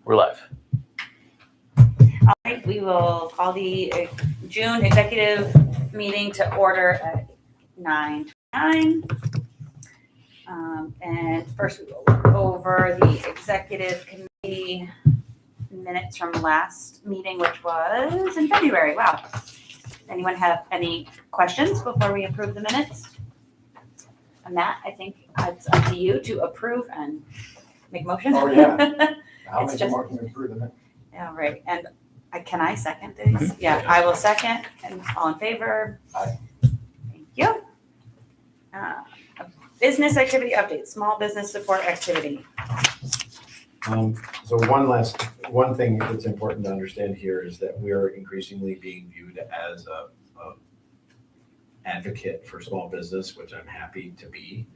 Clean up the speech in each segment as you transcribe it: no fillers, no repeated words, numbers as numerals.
We're live. All right, we will call the June executive meeting to order at 9:29. And first we will look over the executive committee minutes from last meeting, which was in February. Wow. Anyone have any questions before we approve the minutes? And Matt, I think it's up to you to approve and make motions. Oh, yeah. I'll It's make a just- motion to approve the minutes. All right, and can I second these? Yeah, I will second, and all in favor? Aye. Thank you. Business activity update, small business support activity. So one thing that's important to understand here is that we are increasingly being viewed as a advocate for small business, which I'm happy to be.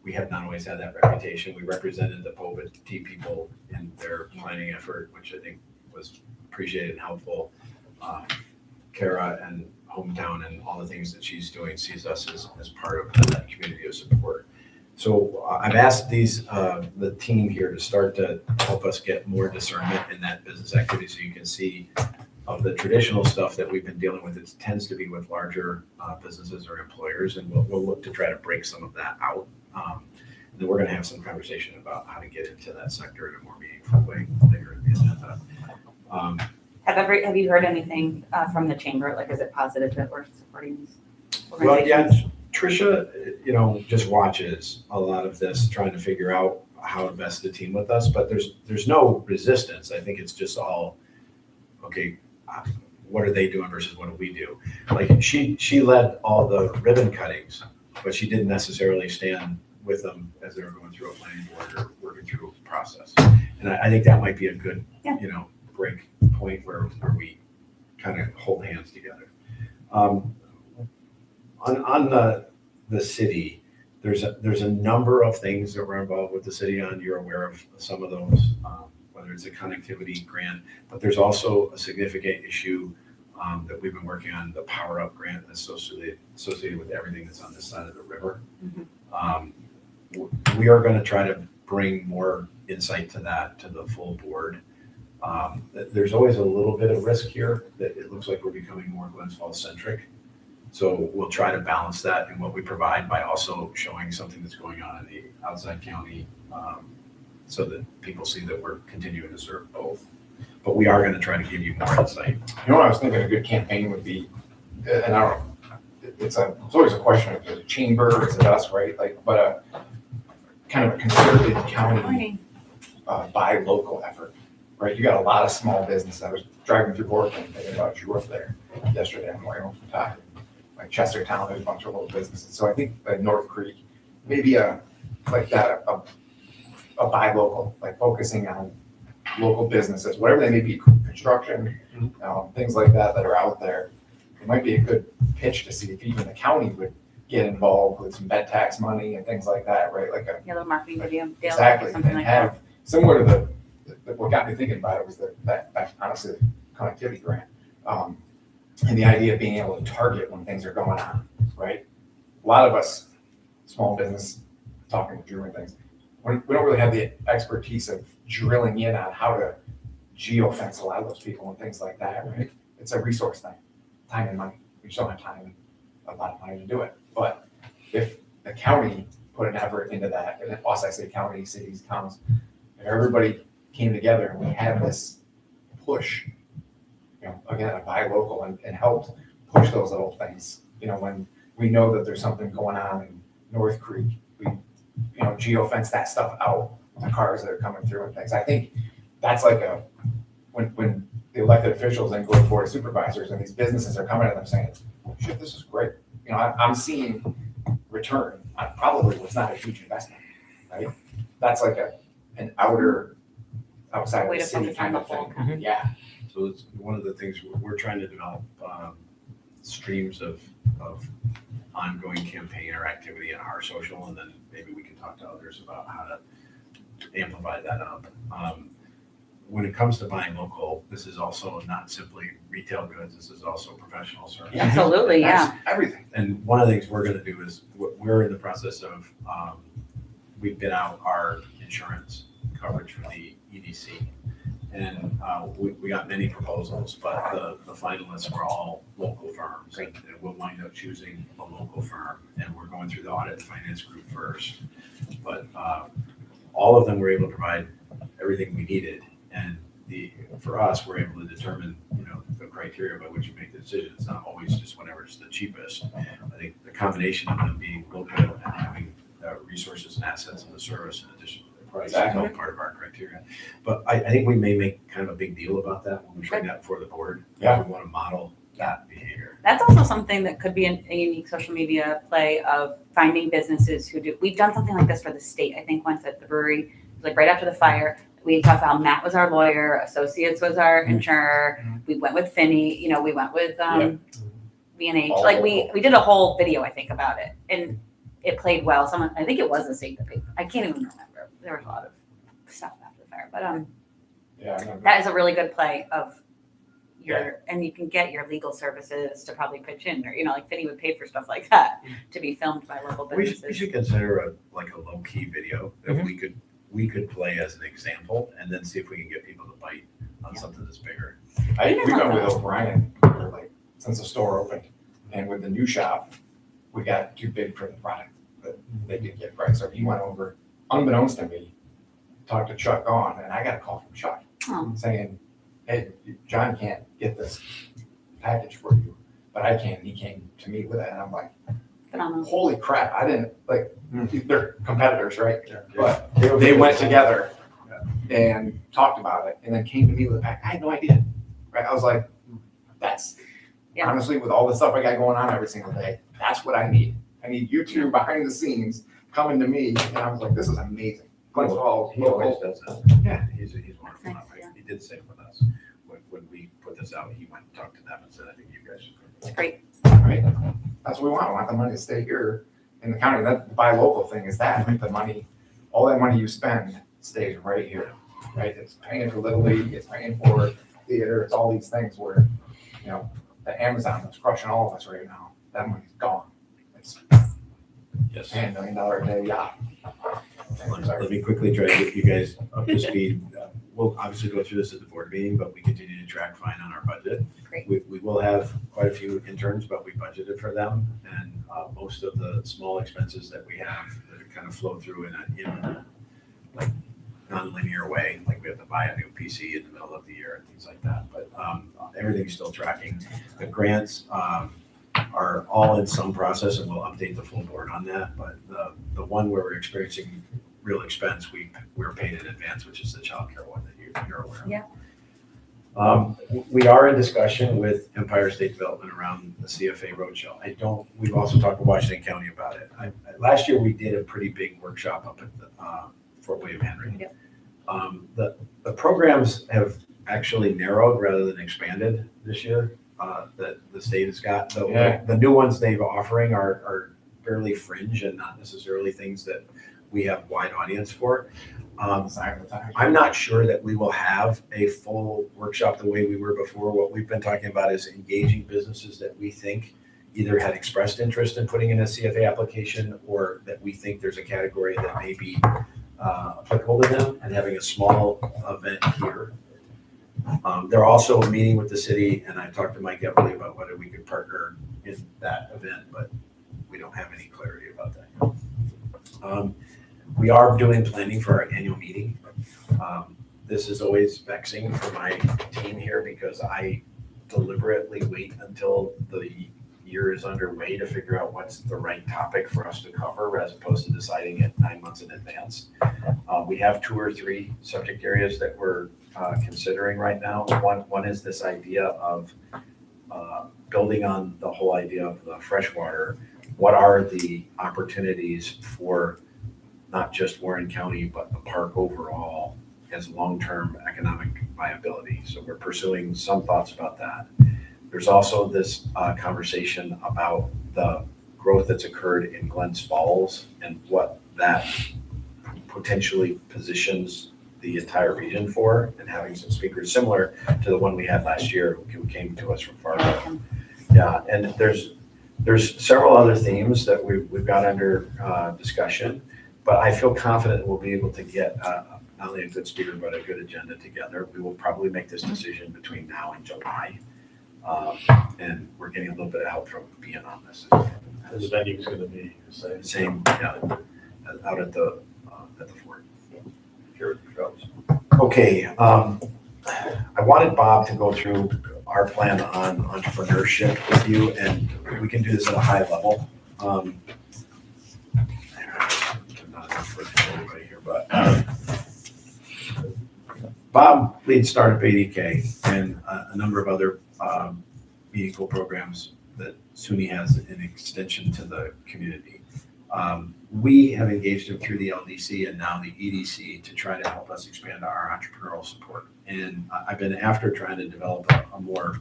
We have not always had that reputation. We represented the poverty people in their planning effort, which I think was appreciated and helpful. Kara and Hometown and all the things that she's doing sees us as part of that community of support. So I've asked the team here to start to help us get more discernment in that business activity, so you can see of the traditional stuff that we've been dealing with. It tends to be with larger businesses or employers, and we'll look to try to break some of that out. And then we're going to have some conversation about how to get into that sector in a more meaningful way later in the agenda. Have you heard anything from the chamber? Like, is it positive that we're supporting these Well, organizations? yeah, Tricia, just watches a lot of this, trying to figure out how to best to team with us, but there's no resistance. I think it's just all, okay, what are they doing versus what do we do? Like, she led all the ribbon cuttings, but she didn't necessarily stand with them as they were going through a planning board or working through a process. And I think that might be a good, break point where we kind of hold hands together. On the city, there's a number of things that we're involved with the city on. You're aware of some of those, whether it's a connectivity grant, but there's also a significant issue that we've been working on, the Power Up grant associated with everything that's on this side of the river. We are going to try to bring more insight to that to the full board. There's always a little bit of risk here that it looks like we're becoming more Glens Falls centric. So we'll try to balance that in what we provide by also showing something that's going on in the outside county, so that people see that we're continuing to serve both. But we are going to try to give you more insight. You know what I was thinking a good campaign would be, and I don't, it's always a question of the chamber or is it us, right? Like, but a kind of a concerted county buy local effort, right? You got a lot of small businesses. I was driving through Oregon thinking about you up there yesterday on the way home from talking. Like Chestertown, there's a bunch of little businesses. So I think like North Creek, maybe a buy local, like focusing on local businesses, whatever they may be, construction, things like that are out there. It might be a good pitch to see if even the county would get involved with some bed tax money and things like that, right? Like a little marketing video, exactly, something and like have that. similar to what got me thinking about it was that honestly connectivity grant, and the idea of being able to target when things are going on, right? A lot of us, small business, talking to Drew and things, we don't really have the expertise of drilling in on how to geofence a lot of those people and things like that, right? It's a resource thing, time and money. We just don't have time and a lot of money to do it. But if the county put an effort into that, and also I say county, cities, towns, if everybody came together and we had this push, again, a buy local and helped push those little things, when we know that there's something going on in North Creek, we, geofence that stuff out, the cars that are coming through and things. I think that's like when the elected officials then go to board of supervisors and these businesses are coming to them saying, shit, this is great. I'm seeing return on probably what's not a huge investment, right? That's like an outside of the city kind of thing. Yeah. So it's one of the things we're trying to develop, streams of ongoing campaign or activity in our social, and then maybe we can talk to others about how to amplify that up. When it comes to buying local, this is also not simply retail goods. This is also professional services. Absolutely, yeah. Everything. And one of the things we're going to do is we're in the process of, we bid out our insurance coverage for the EDC. And we got many proposals, but the finalists were all local firms. Great. And we'll wind up choosing a local firm, and we're going through the audit and finance group first. But all of them were able to provide everything we needed. And for us, we're able to determine, the criteria by which you make the decision. It's not always just whatever's the cheapest. I think the combination of them being local and having resources and assets and the service in addition to the price is all part of our criteria. But I think we may make kind of a big deal about that when we bring that before the board. Yeah. We want to model that behavior. That's also something that could be a unique social media play of finding businesses who do. We've done something like this for the state, I think, once at the brewery. It was like right after the fire. We talked about Matt was our lawyer, Associates was our insurer. We went with Finney, we went with B&H. Like we did a whole video, I think, about it, and it played well. I think it was the state that paid. I can't even remember. There was a lot of stuff after the fire, but Yeah, I remember. that is a really good play of and you can get your legal services to probably pitch in, or like Finney would pay for stuff like that to be filmed by local We businesses. should consider a low key video that we could play as an example, and then see if we can get people to bite on something that's bigger. We've been with O'Brien for since the store opened, and with the new shop, we got too big for the product, but they did get price. So he went over, unbeknownst to me, talked to Chuck on, and I got a call from Chuck saying, "Hey, John can't get this package for you, but I can." He came to me with it, and I'm like, Phenomenal. holy crap, I didn't, they're competitors, right? But they went together and talked about it, and then came to me with a pack. I had no idea, right? I was like, that's, honestly, with all the stuff I got going on every single day, that's what I need. I need you two behind the scenes coming to me, and I was like, this is amazing. Glenn's Falls, He always does that. Yeah. He's wonderful. Nice, yeah. He did the same with us. When we put this out, he went and talked to them and said, I think you guys should. It's great. Right? That's what we want. We want the money to stay here in the county. That the buy local thing is that the money, all that money you spend stays right here, right? It's paying for Little League, it's paying for theater, it's all these things where, the Amazon that's crushing all of us right now, that money's gone. It's Yes. $10 million a day yacht. Let me quickly try to get you guys up to speed. We'll obviously go through this at the board meeting, but we continue to track fine on our budget. Great. We will have quite a few interns, but we budgeted for them, and most of the small expenses that we have that kind of flow through in a non-linear way, like we have to buy a new PC in the middle of the year and things like that. But everything's still tracking. The grants are all in some process, and we'll update the full board on that. But the one where we're experiencing real expense, we're paid in advance, which is the childcare one that you're aware of. Yeah. We are in discussion with Empire State Development around the CFA roadshow. We've also talked to Washington County about it. Last year, we did a pretty big workshop up at the Fort William Henry. Yep. The programs have actually narrowed rather than expanded this year, that the state has got. The new ones they've offering are fairly fringe and not necessarily things that we have wide audience for. I'm not sure that we will have a full workshop the way we were before. What we've been talking about is engaging businesses that we think either had expressed interest in putting in a CFA application, or that we think there's a category that may be applicable to them, and having a small event here. They're also meeting with the city, and I talked to Mike Eppley about whether we could partner in that event, but we don't have any clarity about that. We are doing planning for our annual meeting. This is always vexing for my team here because I deliberately wait until the year is underway to figure out what's the right topic for us to cover, as opposed to deciding it 9 months in advance. We have 2 or 3 subject areas that we're considering right now. One is this idea of building on the whole idea of the freshwater. What are the opportunities for not just Warren County, but the park overall as long-term economic viability? So we're pursuing some thoughts about that. There's also this conversation about the growth that's occurred in Glens Falls and what that potentially positions the entire region for, and having some speakers similar to the one we had last year who came to us from Fargo. Yeah, and there's several other themes that we've got under discussion, but I feel confident we'll be able to get not only a good speaker, but a good agenda together. We will probably make this decision between now and July. And we're getting a little bit of help from being on this. The venue is gonna be the same. Same, yeah, out at the fort. Here it goes. Okay, I wanted Bob to go through our plan on entrepreneurship with you, and we can do this at a high level. I'm not for everybody here, but Bob leads Startup ADK and a number of other meaningful programs that SUNY has an extension to the community. We have engaged him through the LDC and now the EDC to try to help us expand our entrepreneurial support. And I've been after trying to develop a more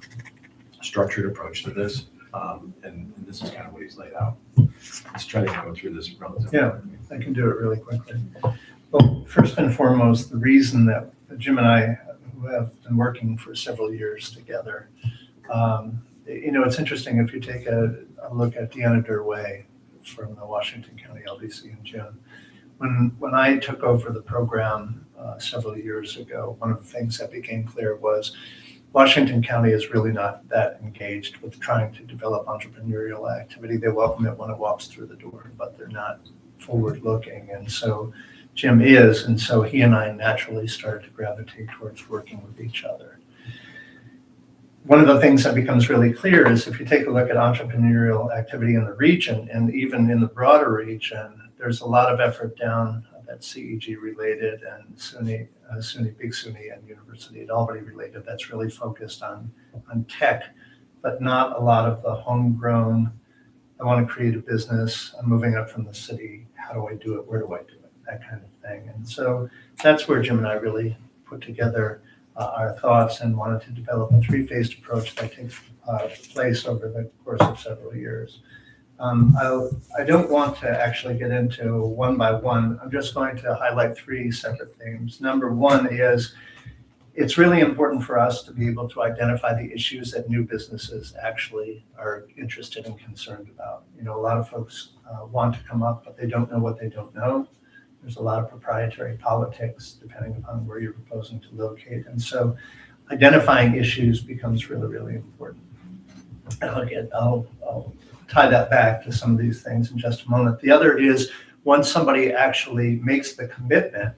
structured approach to this. And this is kind of what he's laid out. Let's try to go through this relatively. Yeah. I can do it really quickly. Well, first and foremost, the reason that Jim and I, who have been working for several years together, it's interesting if you take a look at Deanna Durway from the Washington County LDC in June. When I took over the program several years ago, one of the things that became clear was Washington County is really not that engaged with trying to develop entrepreneurial activity. They welcome it when it walks through the door, but they're not forward-looking. And so Jim is, and so he and I naturally started to gravitate towards working with each other. One of the things that becomes really clear is if you take a look at entrepreneurial activity in the region and even in the broader region, there's a lot of effort down that's CEG related and Big SUNY and University at Albany related that's really focused on tech, but not a lot of the homegrown, I want to create a business, I'm moving up from the city, how do I do it, where do I do it, that kind of thing. And so that's where Jim and I really put together our thoughts and wanted to develop a three-phased approach that takes place over the course of several years. I don't want to actually get into one by one. I'm just going to highlight three separate themes. Number one is it's really important for us to be able to identify the issues that new businesses actually are interested and concerned about. A lot of folks want to come up, but they don't know what they don't know. There's a lot of proprietary politics depending upon where you're proposing to locate. And so identifying issues becomes really, really important. And I'll tie that back to some of these things in just a moment. The other is once somebody actually makes the commitment,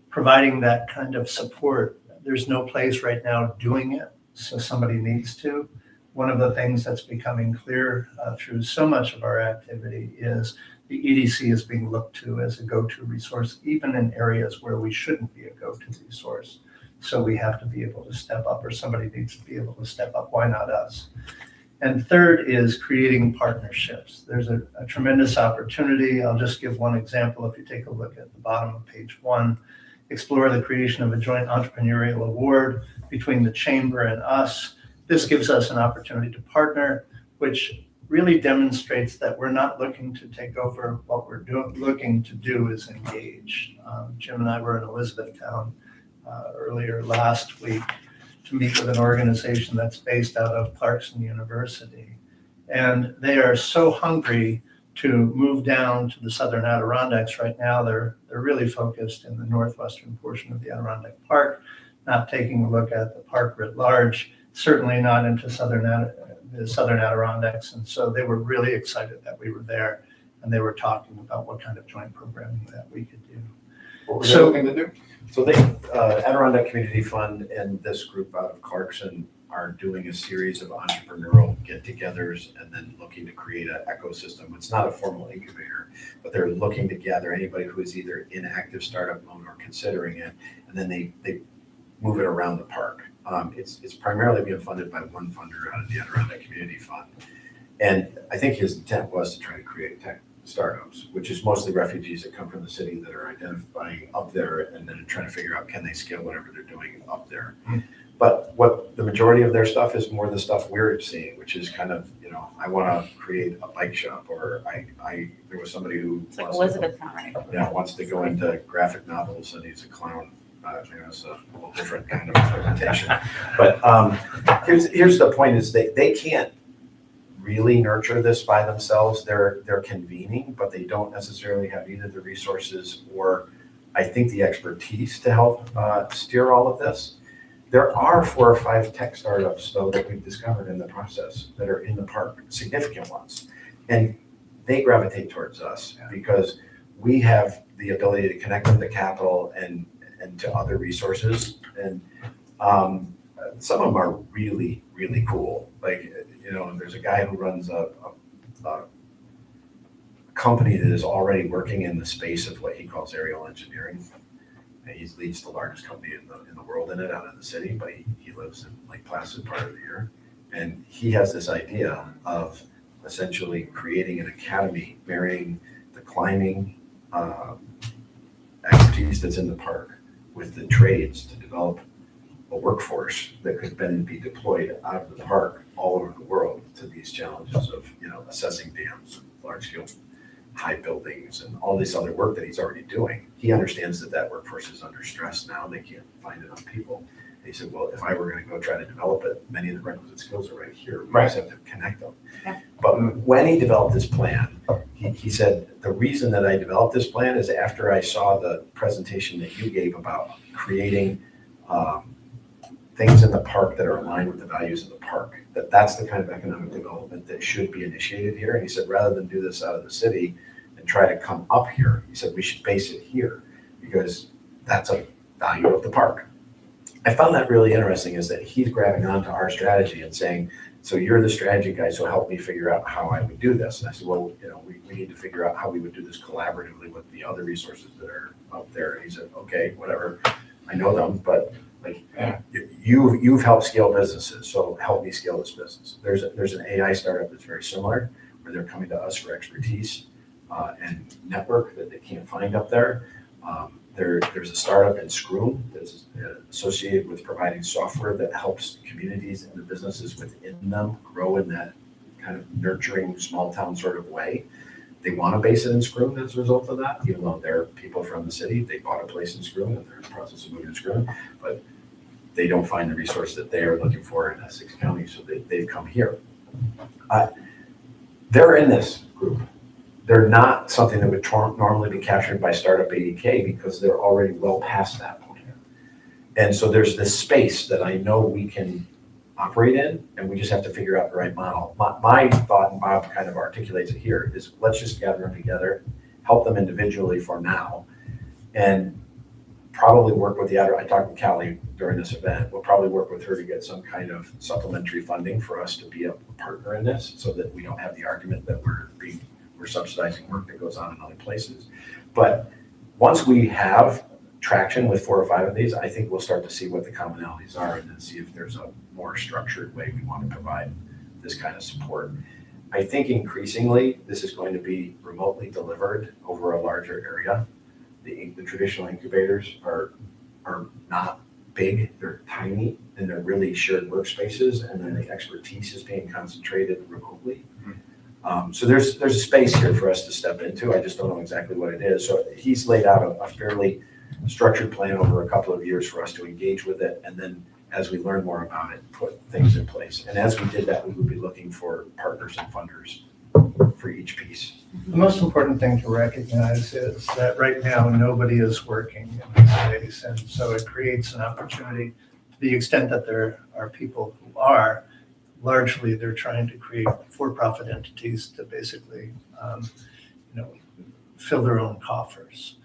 providing that kind of support, there's no place right now doing it, so somebody needs to. One of the things that's becoming clear through so much of our activity is the EDC is being looked to as a go-to resource, even in areas where we shouldn't be a go-to resource. So we have to be able to step up, or somebody needs to be able to step up. Why not us? And third is creating partnerships. There's a tremendous opportunity. I'll just give one example. If you take a look at the bottom of page 1, explore the creation of a joint entrepreneurial award between the chamber and us. This gives us an opportunity to partner, which really demonstrates that we're not looking to take over. What we're looking to do is engage. Jim and I were in Elizabethtown earlier last week to meet with an organization that's based out of Clarkson University. And they are so hungry to move down to the southern Adirondacks right now. They're really focused in the northwestern portion of the Adirondack Park, not taking a look at the park writ large, certainly not into the southern Adirondacks. And so they were really excited that we were there, and they were talking about what kind of joint programming that we could do. What were they looking to do? So they, Adirondack Community Fund and this group out of Clarkson are doing a series of entrepreneurial get-togethers and then looking to create an ecosystem. It's not a formal incubator, but they're looking to gather anybody who is either in active startup mode or considering it, and then they move it around the park. It's primarily being funded by one funder out of the Adirondack Community Fund. And I think his intent was to try to create tech startups, which is mostly refugees that come from the city that are identifying up there and then trying to figure out can they scale whatever they're doing up there. But what the majority of their stuff is more the stuff we're seeing, which is kind of, I want to create a bike shop, or there was somebody who It's like Elizabethtown, right? wants to go into graphic novels and he's a clown. It's a little different kind of implementation. But here's the point is they can't really nurture this by themselves. They're convening, but they don't necessarily have either the resources or I think the expertise to help steer all of this. There are 4 or 5 tech startups, though, that we've discovered in the process that are in the park, significant ones. And they gravitate towards us because we have the ability to connect them to capital and to other resources. And some of them are really, really cool. Like, there's a guy who runs a company that is already working in the space of what he calls aerial engineering. And he leads the largest company in the world in it out of the city, but he lives in Lake Placid part of the year. And he has this idea of essentially creating an academy, marrying the climbing expertise that's in the park with the trades to develop a workforce that could then be deployed out of the park all over the world to these challenges of, assessing dams, large scale high buildings and all this other work that he's already doing. He understands that workforce is under stress now and they can't find enough people. And he said, well, if I were going to go try to develop it, many of the requisite skills are right here. We just have to connect them. Yeah. But when he developed this plan, he said, the reason that I developed this plan is after I saw the presentation that you gave about creating things in the park that are aligned with the values of the park, that's the kind of economic development that should be initiated here. And he said, rather than do this out of the city and try to come up here, he said, we should base it here because that's a value of the park. I found that really interesting is that he's grabbing onto our strategy and saying, so you're the strategy guy, so help me figure out how I would do this. And I said, well, we need to figure out how we would do this collaboratively with the other resources that are out there. And he said, okay, whatever, I know them, but you've helped scale businesses, so help me scale this business. There's an AI startup that's very similar, where they're coming to us for expertise and network that they can't find up there. There's a startup in Scroom that's associated with providing software that helps communities and the businesses within them grow in that kind of nurturing small town sort of way. They want to base it in Scroom as a result of that, even though they're people from the city. They bought a place in Scroom and they're in the process of moving to Scroom, but they don't find the resource that they are looking for in Essex County, so they've come here. They're in this group. They're not something that would normally be captured by Startup ADK because they're already well past that point. And so there's this space that I know we can operate in, and we just have to figure out the right model. My thought, and Bob kind of articulates it here, is let's just gather them together, help them individually for now, and probably work with the other. I talked with Callie during this event. We'll probably work with her to get some kind of supplementary funding for us to be a partner in this so that we don't have the argument that we're subsidizing work that goes on in other places. But once we have traction with 4 or 5 of these, I think we'll start to see what the commonalities are and then see if there's a more structured way we want to provide this kind of support. I think increasingly this is going to be remotely delivered over a larger area. The traditional incubators are not big, they're tiny, and they're really shared workspaces, and then the expertise is being concentrated remotely. So there's a space here for us to step into. I just don't know exactly what it is. So he's laid out a fairly structured plan over a couple of years for us to engage with it, and then as we learn more about it, put things in place. And as we did that, we would be looking for partners and funders for each piece. The most important thing to recognize is that right now, nobody is working in this space. And so it creates an opportunity to the extent that there are people who are. Largely, they're trying to create for-profit entities to basically, fill their own coffers.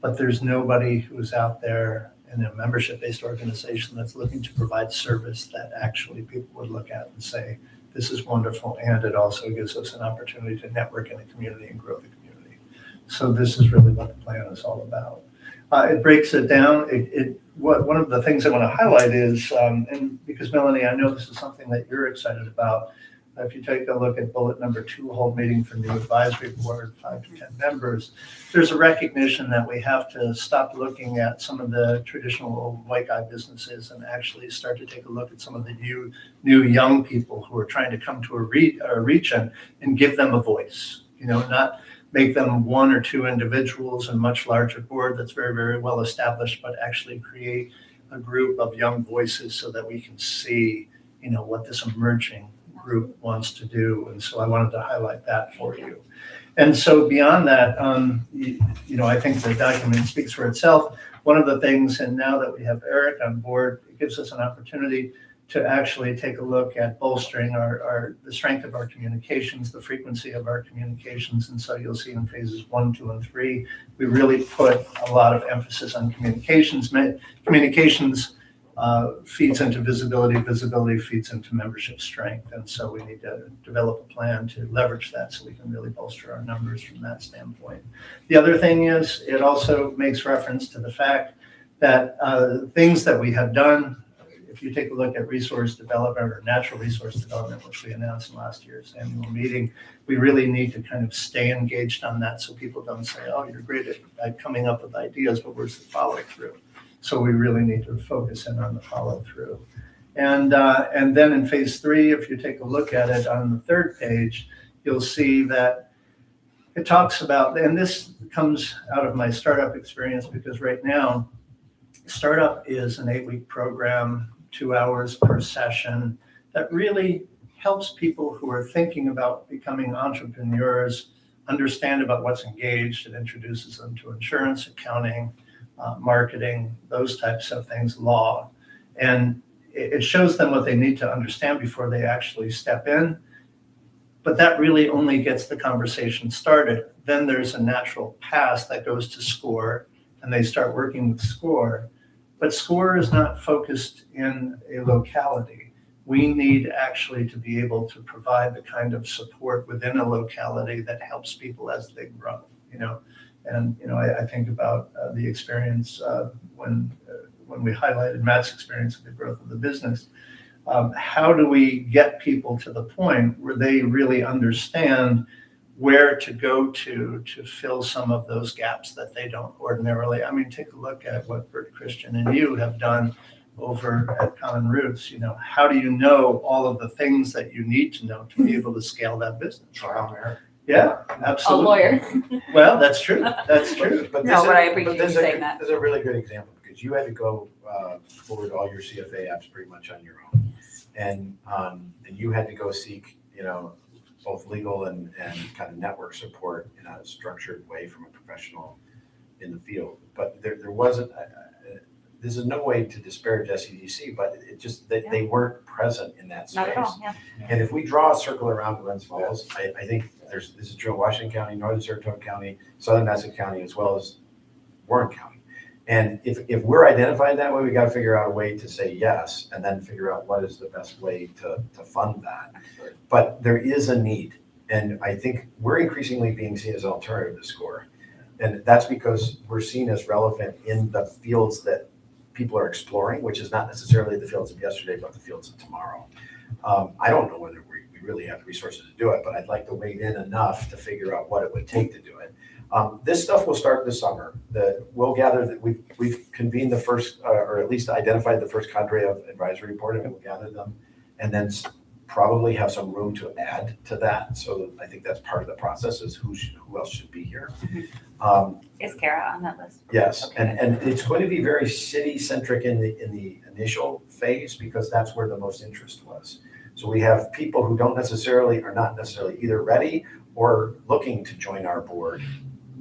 But there's nobody who's out there in a membership-based organization that's looking to provide service that actually people would look at and say, this is wonderful, and it also gives us an opportunity to network in the community and grow the community. So this is really what the plan is all about. It breaks it down. One of the things I want to highlight is, and because Melanie, I know this is something that you're excited about, if you take a look at bullet number 2, hold meeting for new advisory board, 5 to 10 members, there's a recognition that we have to stop looking at some of the traditional old white guy businesses and actually start to take a look at some of the new young people who are trying to come to a region and give them a voice, not make them 1 or 2 individuals and much larger board that's very, very well established, but actually create a group of young voices so that we can see, what this emerging group wants to do. And so I wanted to highlight that for you. And so beyond that, I think the document speaks for itself. One of the things, and now that we have Eric on board, it gives us an opportunity to actually take a look at bolstering the strength of our communications, the frequency of our communications. And so you'll see in phases 1, 2, and 3, we really put a lot of emphasis on communications. Communications feeds into visibility, visibility feeds into membership strength. And so we need to develop a plan to leverage that so we can really bolster our numbers from that standpoint. The other thing is it also makes reference to the fact that things that we have done, if you take a look at resource development or natural resource development, which we announced in last year's annual meeting, we really need to kind of stay engaged on that so people don't say, oh, you're great at coming up with ideas, but where's the follow through? So we really need to focus in on the follow through. And then in phase 3, if you take a look at it on the 3rd page, you'll see that it talks about, and this comes out of my startup experience, because right now, startup is an 8-week program, 2 hours per session, that really helps people who are thinking about becoming entrepreneurs understand about what's engaged. It introduces them to insurance, accounting, marketing, those types of things, law. And it shows them what they need to understand before they actually step in. But that really only gets the conversation started. Then there's a natural pass that goes to SCORE, and they start working with SCORE. But SCORE is not focused in a locality. We need actually to be able to provide the kind of support within a locality that helps people as they grow, And, I think about the experience when we highlighted Matt's experience of the growth of the business. How do we get people to the point where they really understand where to go to fill some of those gaps that they don't ordinarily? I mean, take a look at what Bert, Christian, and you have done over at Common Roots. How do you know all of the things that you need to know to be able to scale that business? Trial and error. Yeah, A absolutely. lawyer. Well, that's true. That's true. But No, this but I is- appreciate this you is a saying good- that. This is a really good example, because you had to go forward all your CFA apps pretty much on your own. And you had to go seek, both legal and kind of network support in a structured way from a professional in the field. But there wasn't, this is no way to disparage SEDC, but it just, that they weren't present in that space. Not at all, yeah. And if we draw a circle around Glens Falls, I think this is true of Washington County, Northern Saratoga County, Southern Nassau County, as well as Warren County. And if we're identified that way, we got to figure out a way to say yes, and then figure out what is the best way to fund that. But there is a need, and I think we're increasingly being seen as an alternative to SCORE. And that's because we're seen as relevant in the fields that people are exploring, which is not necessarily the fields of yesterday, but the fields of tomorrow. I don't know whether we really have the resources to do it, but I'd like to wade in enough to figure out what it would take to do it. This stuff will start this summer. We'll gather that we've convened the first, or at least identified the first cadre of advisory board, and we'll gather them, and then probably have some room to add to that. So I think that's part of the process, is who else should be here. Is Kara on that list? Yes, Okay. and it's going to be very city-centric in the initial phase, because that's where the most interest was. So we have people who are not necessarily either ready or looking to join our board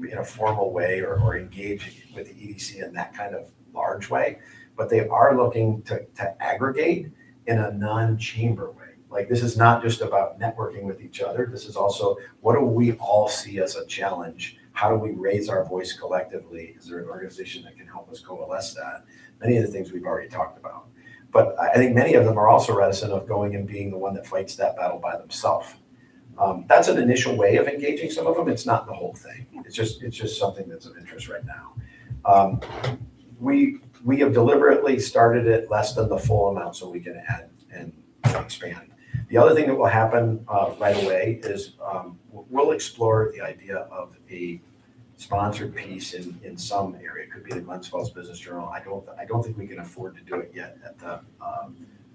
in a formal way or engage with the EDC in that kind of large way, but they are looking to aggregate in a non-chamber way. Like, this is not just about networking with each other. This is also, what do we all see as a challenge? How do we raise our voice collectively? Is there an organization that can help us coalesce that? Many of the things we've already talked about. But I think many of them are also reticent of going and being the one that fights that battle by themselves. That's an initial way of engaging some of them. It's not the whole thing. It's just something that's of interest right now. We have deliberately started it less than the full amount so we can add and expand. The other thing that will happen right away is we'll explore the idea of a sponsored piece in some area. It could be the Glens Falls Business Journal. I don't think we can afford to do it yet at the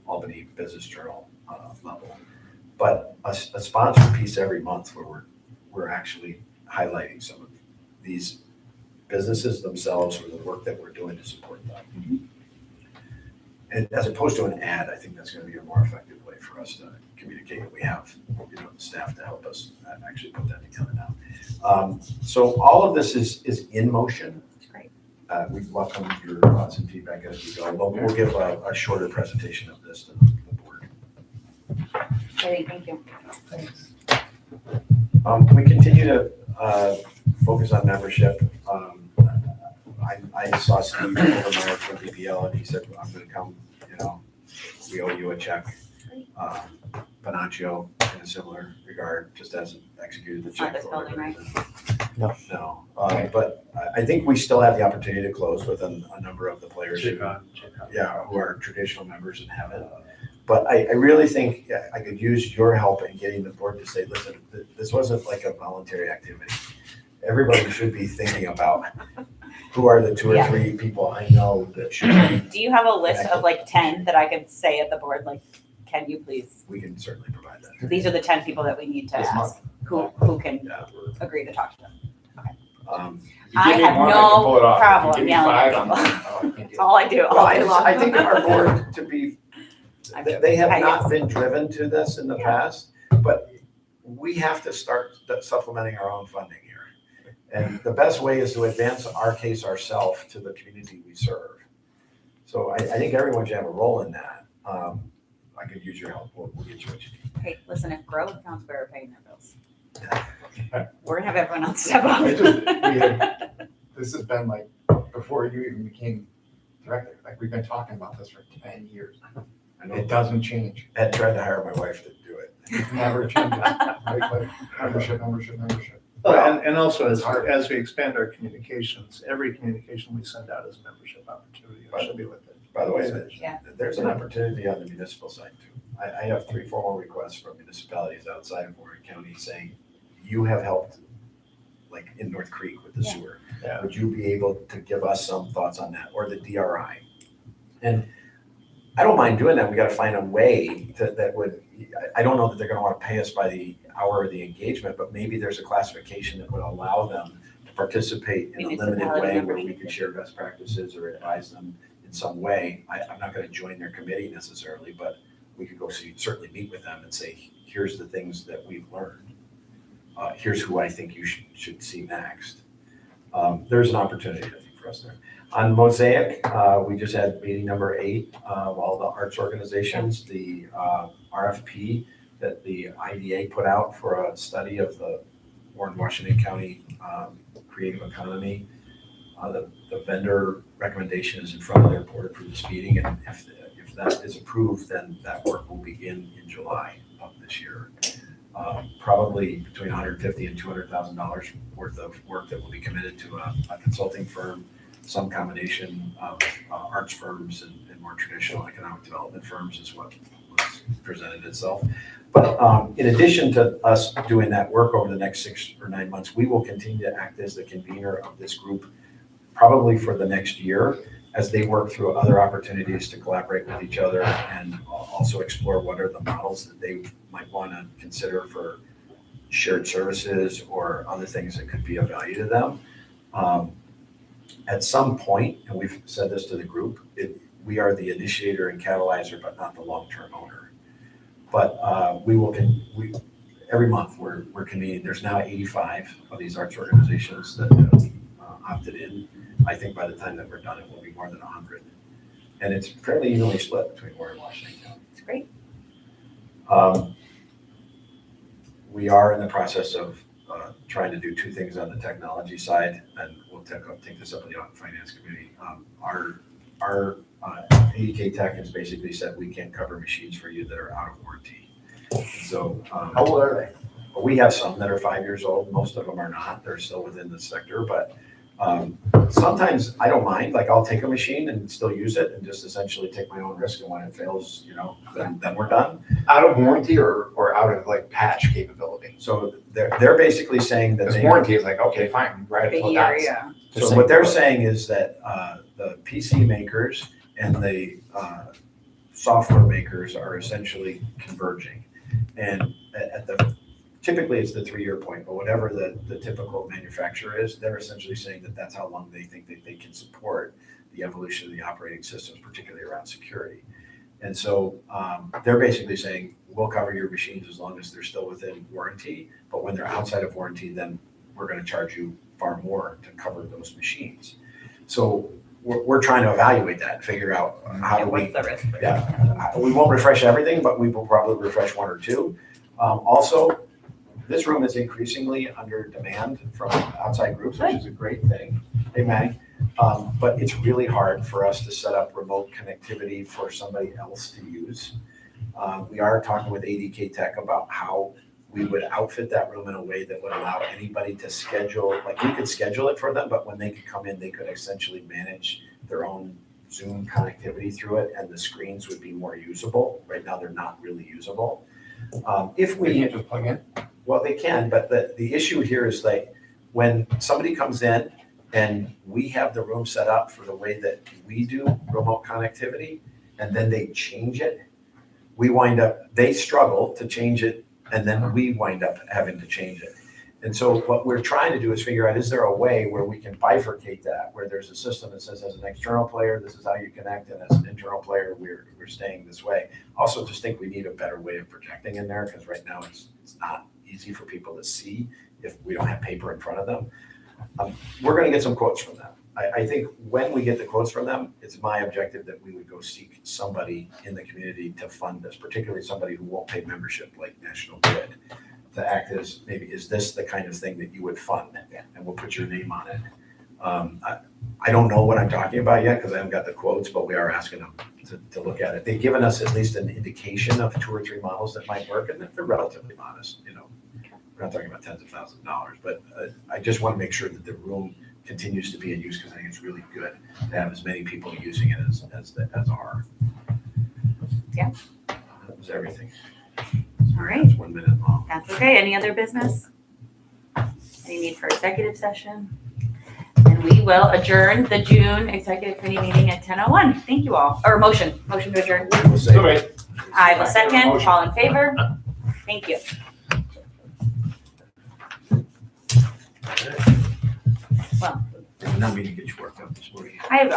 Albany Business Journal level. But a sponsored piece every month where we're actually highlighting some of these businesses themselves or the work that we're doing to support them. and as opposed to an ad, I think that's gonna be a more effective way for us to communicate, and we have, the staff to help us actually put that together now. So all of this is in motion. Great. We welcome your thoughts and feedback as we go, but we'll give a shorter presentation of this to the board. Great, thank you. Thanks. We continue to focus on membership. I saw Steve Overmeyer from BPL, and he said, I'm gonna come, we owe you a check. Panaccio, in a similar regard, just hasn't executed the It's not check. this for building, whatever right? reason. No, but I think we still have the opportunity to close with a number of the players who are traditional members and haven't. But I really think I could use your help in getting the board to say, listen, this wasn't like a voluntary activity. Everybody should be thinking about who are the two or three people I know that should be. Do you have a list of like 10 that I could say at the board, like, can you please? We can certainly provide that. These are the 10 people that we need to This ask, month. who can Yeah. agree to talk to them. If you I give me have one, no can pull it off. If you problem give me yelling at five, I'm- people. oh, I can't do That's it. all I do, Well, all day long. I think our board, to be, they have I not guess. been driven to this in the past, but we have to start supplementing our own funding here. And the best way is to advance our case ourselves to the community we serve. So I think everyone should have a role in that. I could use your help. We'll get you what you need. Hey, listen, if Grove Council are paying their bills, we're gonna have everyone else step up. This has been like, before you even became director, like we've been talking about this for 10 years. I know It doesn't change. Ed tried to hire my wife to do it. It never changes. Like membership. Well, and also as we expand our communications, every communication we send out is a membership opportunity. It should be with it. By the way, Yeah. there's an opportunity on the municipal side too. I have 3 formal requests from municipalities outside of Warren County saying, you have helped, like in North Creek with the Yeah. sewer. Yeah. Would you be able to give us some thoughts on that, or the DRI? And I don't mind doing that. We gotta find a way that would, I don't know that they're gonna wanna pay us by the hour of the engagement, but maybe there's a classification that would allow them to participate in a limited Municipality way member. where we could share best practices or advise them in some way. I'm not gonna join their committee necessarily, but we could go certainly meet with them and say, here's the things that we've learned. Here's who I think you should see next. There's an opportunity, I think, for us there. On Mosaic, we just had meeting number 8 of all the arts organizations, the RFP that the IDA put out for a study of the Warren, Washington County creative economy. The vendor recommendation is in front of their board for this meeting, and if that is approved, then that work will begin in July of this year. Probably between $150,000 and $200,000 worth of work that will be committed to a consulting firm, some combination of arts firms and more traditional economic development firms is what was presented itself. But in addition to us doing that work over the next 6 or 9 months, we will continue to act as the convener of this group probably for the next year as they work through other opportunities to collaborate with each other and also explore what are the models that they might want to consider for shared services or other things that could be of value to them. At some point, and we've said this to the group, we are the initiator and catalyzer, but not the long-term owner. But every month we're convening. There's now 85 of these arts organizations that have opted in. I think by the time that we're done, it will be more than 100. And it's fairly evenly split between Warren and Washington County. It's great. We are in the process of trying to do 2 things on the technology side, and we'll take this up in the Audit and Finance Committee. Our ADK Tech has basically said we can't cover machines for you that are out of warranty. So How old are they? we have some that are 5 years old. Most of them are not. They're still within the sector, but sometimes I don't mind. Like I'll take a machine and still use it and just essentially take my own risk. And when it fails, then we're done. Out of warranty or out of like patch capability? So they're basically saying that Because warranty is like, okay, fine, right. The year, yeah. So what they're saying is that the PC makers and the software makers are essentially converging. And typically it's the 3-year point, but whatever the typical manufacturer is, they're essentially saying that that's how long they think that they can support the evolution of the operating systems, particularly around security. And so they're basically saying, we'll cover your machines as long as they're still within warranty, but when they're outside of warranty, then we're gonna charge you far more to cover those machines. So we're trying to evaluate that and figure out how do we, What's the risk? yeah, we won't refresh everything, but we will probably refresh one or two. Also, this room is increasingly under demand from outside groups, which is a great thing. Hey, Manny. But it's really hard for us to set up remote connectivity for somebody else to use. We are talking with ADK Tech about how we would outfit that room in a way that would allow anybody to schedule, like we could schedule it for them, but when they could come in, they could essentially manage their own Zoom connectivity through it, and the screens would be more usable. Right now, they're not really usable. If We we, can't just plug in? well, they can, but the issue here is like, when somebody comes in and we have the room set up for the way that we do remote connectivity, and then they change it, they struggle to change it, and then we wind up having to change it. And so what we're trying to do is figure out, is there a way where we can bifurcate that, where there's a system that says, as an external player, this is how you connect, and as an internal player, we're staying this way. Also, just think we need a better way of projecting in there, because right now it's not easy for people to see if we don't have paper in front of them. We're gonna get some quotes from them. I think when we get the quotes from them, it's my objective that we would go seek somebody in the community to fund this, particularly somebody who won't pay membership like National Grid, to act as, maybe, is this the kind of thing that you would fund? And we'll put your name on it. I don't know what I'm talking about yet because I haven't got the quotes, but we are asking them to look at it. They've given us at least an indication of 2 or 3 models that might work, and they're relatively modest, you know. We're not talking about tens of thousands of dollars, but I just want to make sure that the room continues to be in use, because I think it's really good to have as many people using it as are. Yeah. That was everything. All right. It's 1 minute long. That's okay. Any other business? Any need for executive session? And we will adjourn the June executive committee meeting at 10:01. Thank you all. Or motion to adjourn. We'll say- So wait. I will second. All in favor? Thank you. Well, Now we need to get you worked up this morning. I have